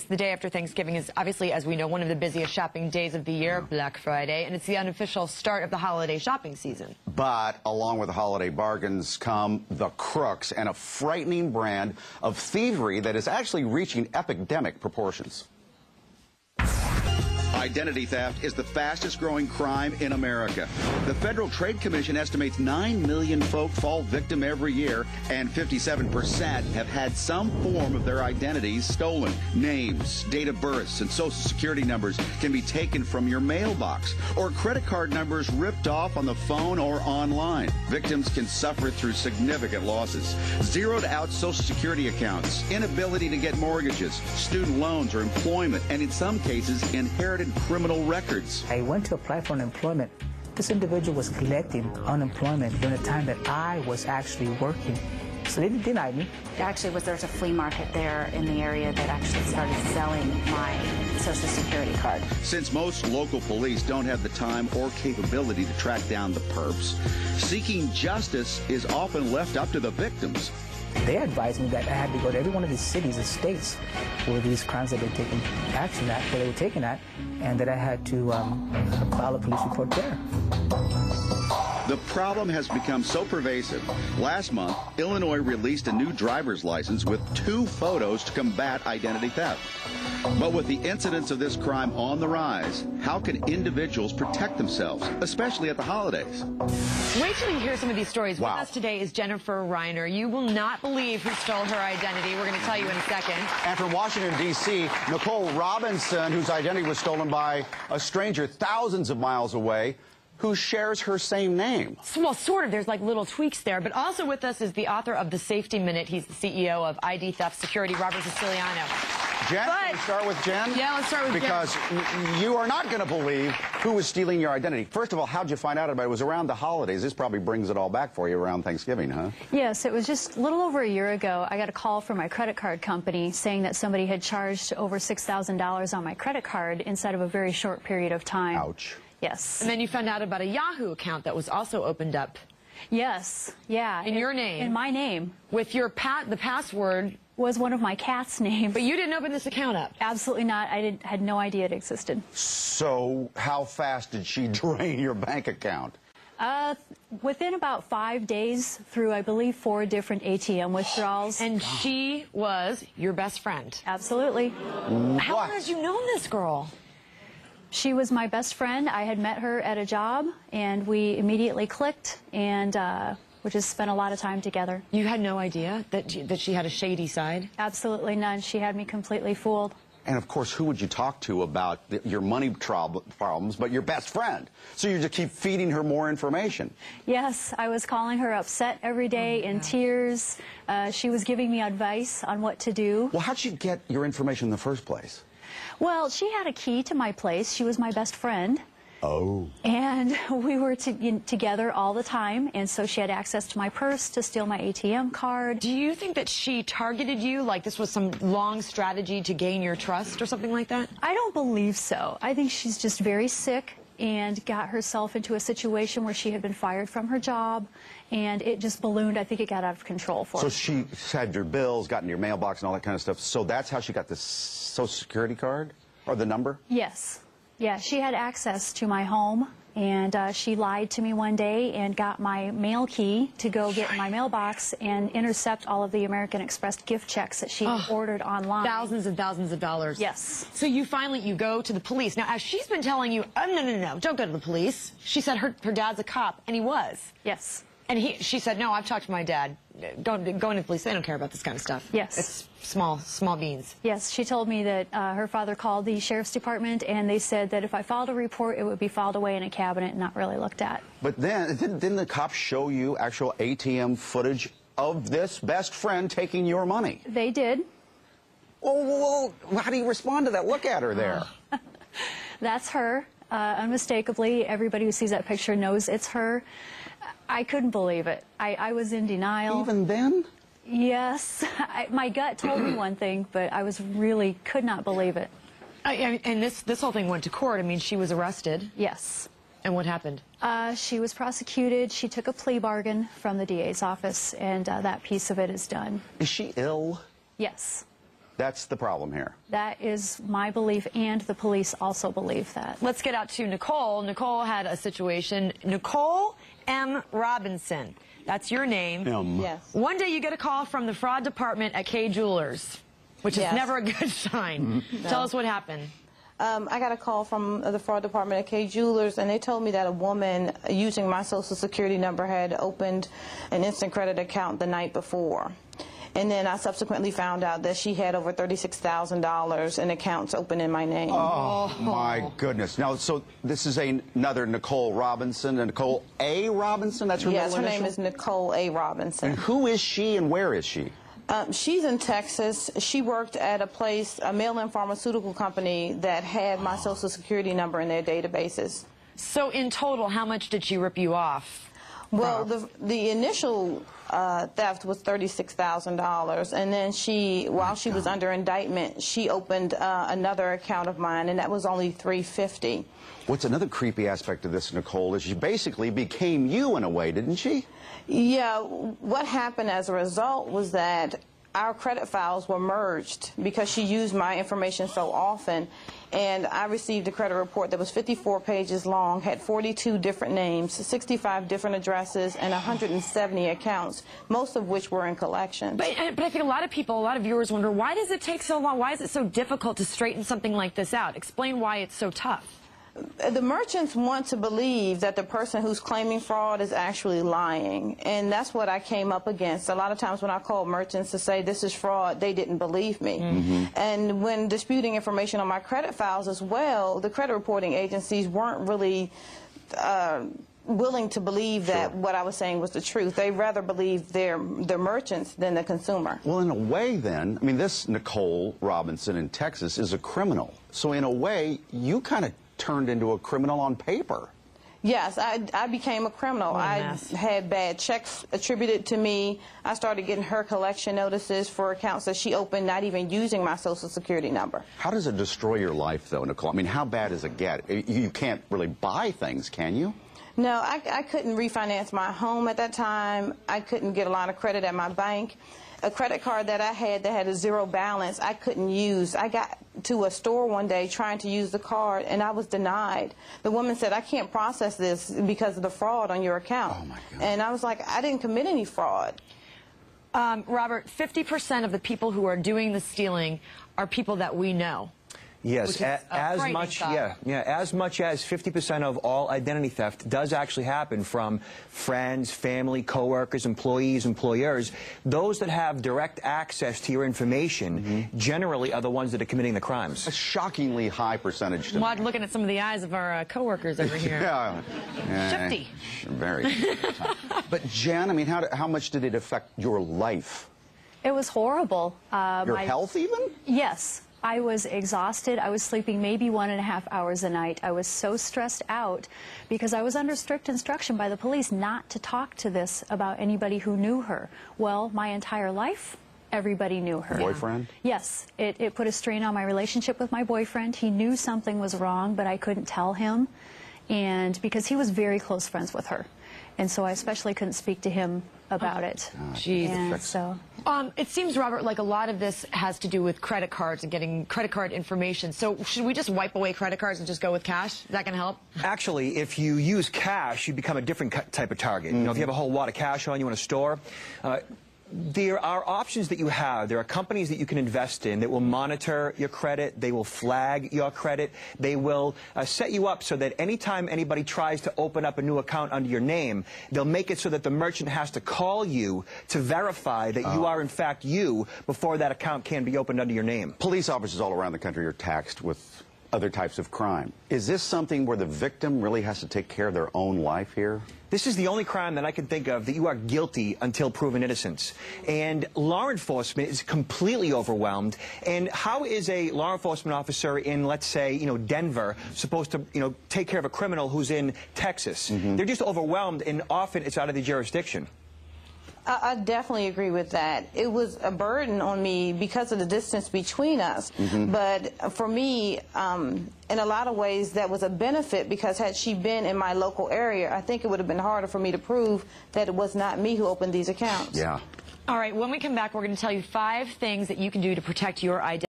the day after Thanksgiving is obviously, as we know, one of the busiest shopping days of the year, Black Friday, and it's the unofficial start of the holiday shopping season. But along with the holiday bargains come the crooks and a frightening brand of thievery that is actually reaching epidemic proportions. Identity theft is the fastest growing crime in America. The Federal Trade Commission estimates 9 million folk fall victim every year, and 57% have had some form of their identities stolen. Names, date of births, and social security numbers can be taken from your mailbox, or credit card numbers ripped off on the phone or online. Victims can suffer through significant losses. Zeroed out social security accounts, inability to get mortgages, student loans or employment, and in some cases, inherited criminal records. I went to apply for unemployment. This individual was collecting unemployment during the time that I was actually working. So they denied me. There's a flea market there in the area that actually started selling my Social Security card. Since most local police don't have the time or capability to track down the perps, seeking justice is often left up to the victims. They advised me that I had to go to every one of these cities and states where these crimes had been taken action at, where they were taken at, and that I had to file a police report there. The problem has become so pervasive. Last month, Illinois released a new driver's license with 2 photos to combat identity theft. But with the incidence of this crime on the rise, how can individuals protect themselves, especially at the holidays? Wait till you hear some of these stories. Wow. With us today is Jennifer Reiner. You will not believe who stole her identity. We're going to tell you in a second. And from Washington, D.C., Nicole Robinson, whose identity was stolen by a stranger thousands of miles away, who shares her same name. Well, sort of. There's like little tweaks there. But also with us is the author of The Safety Minute. He's the CEO of ID Theft Security, Robert Siciliano. Jen, can we start with Jen? Yeah, let's start with Jen. Because you are not going to believe who was stealing your identity. First of all, how'd you find out about it? It was around the holidays. This probably brings it all back for you around Thanksgiving, huh? Yes, it was just a little over a year ago. I got a call from my credit card company saying that somebody had charged over $6,000 on my credit card inside of a very short period of time. Ouch. Yes. And then you found out about a Yahoo account that was also opened up. Yes, yeah. In your name? In my name. With your the password was one of my cat's names. But you didn't open this account up? Absolutely not. I had no idea it existed. So how fast did she drain your bank account? Within about 5 days through, I believe, 4 different ATM withdrawals. And she was your best friend? Absolutely. How long had you known this girl? She was my best friend. I had met her at a job, and we immediately clicked, and we just spent a lot of time together. You had no idea that she had a shady side? Absolutely none. She had me completely fooled. And, of course, who would you talk to about your money problems but your best friend? So you just keep feeding her more information. Yes, I was calling her upset every day in tears. She was giving me advice on what to do. Well, how'd she get your information in the first place? Well, she had a key to my place. She was my best friend. Oh. And we were together all the time, and so she had access to my purse to steal my ATM card. Do you think that she targeted you, like this was some long strategy to gain your trust or something like that? I don't believe so. I think she's just very sick and got herself into a situation where she had been fired from her job, and it just ballooned. I think it got out of control for her. So she had your bills, got in your mailbox and all that kind of stuff. So that's how she got this Social Security card? Or the number? Yes. Yeah, she had access to my home, and she lied to me one day and got my mail key to go get in my mailbox and intercept all of the American Express gift checks that she ordered online. Thousands and thousands of dollars. Yes. So you go to the police. Now, as she's been telling you, no, don't go to the police. She said her dad's a cop, and he was. Yes. And she said, no, I've talked to my dad. Don't go into the police. They don't care about this kind of stuff. Yes. It's small beans. Yes, she told me that her father called the sheriff's department, and they said that if I filed a report, it would be filed away in a cabinet and not really looked at. But then, didn't the cops show you actual ATM footage of this best friend taking your money? They did. Well, how do you respond to that? Look at her there. That's her. Unmistakably, everybody who sees that picture knows it's her. I couldn't believe it. I was in denial. Even then? Yes. My gut told me one thing, but I could not believe it. And this whole thing went to court. I mean, she was arrested. Yes. And what happened? She was prosecuted. She took a plea bargain from the DA's office, and that piece of it is done. Is she ill? Yes. That's the problem here. That is my belief, and the police also believe that. Let's get out to Nicole. Nicole had a situation. Nicole M. Robinson. That's your name. Yes. One day you get a call from the fraud department at Kay Jewelers, which is never a good sign. Tell us what happened. I got a call from the fraud department at Kay Jewelers, and they told me that a woman using my Social Security number had opened an instant credit account the night before. And then I subsequently found out that she had over $36,000 in accounts open in my name. Oh, my goodness. Now, so this is another Nicole Robinson, and Nicole A. Robinson? That's her Yes, middle her name initial? is Nicole A. Robinson. And who is she and where is she? She's in Texas. She worked at a mail-in pharmaceutical company that had my Social Security number in their databases. So in total, how much did she rip you off? Well, the initial theft was $36,000, and then while she was under indictment, she opened another account of mine, and that was only $350. What's another creepy aspect of this, Nicole, is she basically became you in a way, didn't she? Yeah, what happened as a result was that our credit files were merged because she used my information so often, and I received a credit report that was 54 pages long, had 42 different names, 65 different addresses, and 170 accounts, most of which were in collections. But I think a lot of people, a lot of viewers wonder, why does it take so long? Why is it so difficult to straighten something like this out? Explain why it's so tough. The merchants want to believe that the person who's claiming fraud is actually lying, and that's what I came up against. A lot of times when I called merchants to say this is fraud, they didn't believe me. And when disputing information on my credit files as well, the credit reporting agencies weren't really willing to believe that what I was saying was the truth. They rather believe the merchants than the consumer. Well, in a way, then, I mean, this Nicole Robinson in Texas is a criminal. So in a way, you kind of turned into a criminal on paper. Yes, I became a criminal. I had bad checks attributed to me. I started getting her collection notices for accounts that she opened, not even using my Social Security number. How does it destroy your life, though, Nicole? I mean, how bad does it get? You can't really buy things, can you? No, I couldn't refinance my home at that time. I couldn't get a line of credit at my bank. A credit card that I had that had a zero balance, I couldn't use. I got to a store one day trying to use the card, and I was denied. The woman said, I can't process this because of the fraud on your account. Oh, my God. And I was like, I didn't commit any fraud. Robert, 50% of the people who are doing the stealing are people that we know. Yes, as much as 50% of all identity theft does actually happen from friends, family, coworkers, employees, employers. Those that have direct access to your information generally are the ones that are committing the crimes. A shockingly high percentage. Well, I'm looking at some of the eyes of our coworkers over here. Shifty. Very. But Jen, I mean, how much did it affect your life? It was horrible. Your health even? Yes. I was exhausted. I was sleeping maybe 1.5 hours a night. I was so stressed out because I was under strict instruction by the police not to talk to this about anybody who knew her. Well, my entire life, everybody knew her. Boyfriend? Yes. It put a strain on my relationship with my boyfriend. He knew something was wrong, but I couldn't tell him, and because he was very close friends with her. And so I especially couldn't speak to him about it. Jeez. So. It seems, Robert, like a lot of this has to do with credit cards and getting credit card information. So should we just wipe away credit cards and just go with cash? Is that going to help? Actually, if you use cash, you become a different type of target. You know, if you have a whole wad of cash on you in a store, there are options that you have. There are companies that you can invest in that will monitor your credit. They will flag your credit. They will set you up so that anytime anybody tries to open up a new account under your name, they'll make it so that the merchant has to call you to verify that you are in fact you before that account can be opened under your name. Police officers all around the country are taxed with other types of crime. Is this something where the victim really has to take care of their own life here? This is the only crime that I can think of that you are guilty until proven innocence. And law enforcement is completely overwhelmed. And how is a law enforcement officer in, let's say, Denver supposed to, take care of a criminal who's in Texas? They're just overwhelmed, and often it's out of the jurisdiction. I definitely agree with that. It was a burden on me because of the distance between us. But for me, in a lot of ways, that was a benefit, because had she been in my local area, I think it would have been harder for me to prove that it was not me who opened these accounts. Yeah. All right, when we come back, we're going to tell you 5 things that you can do to protect your identity.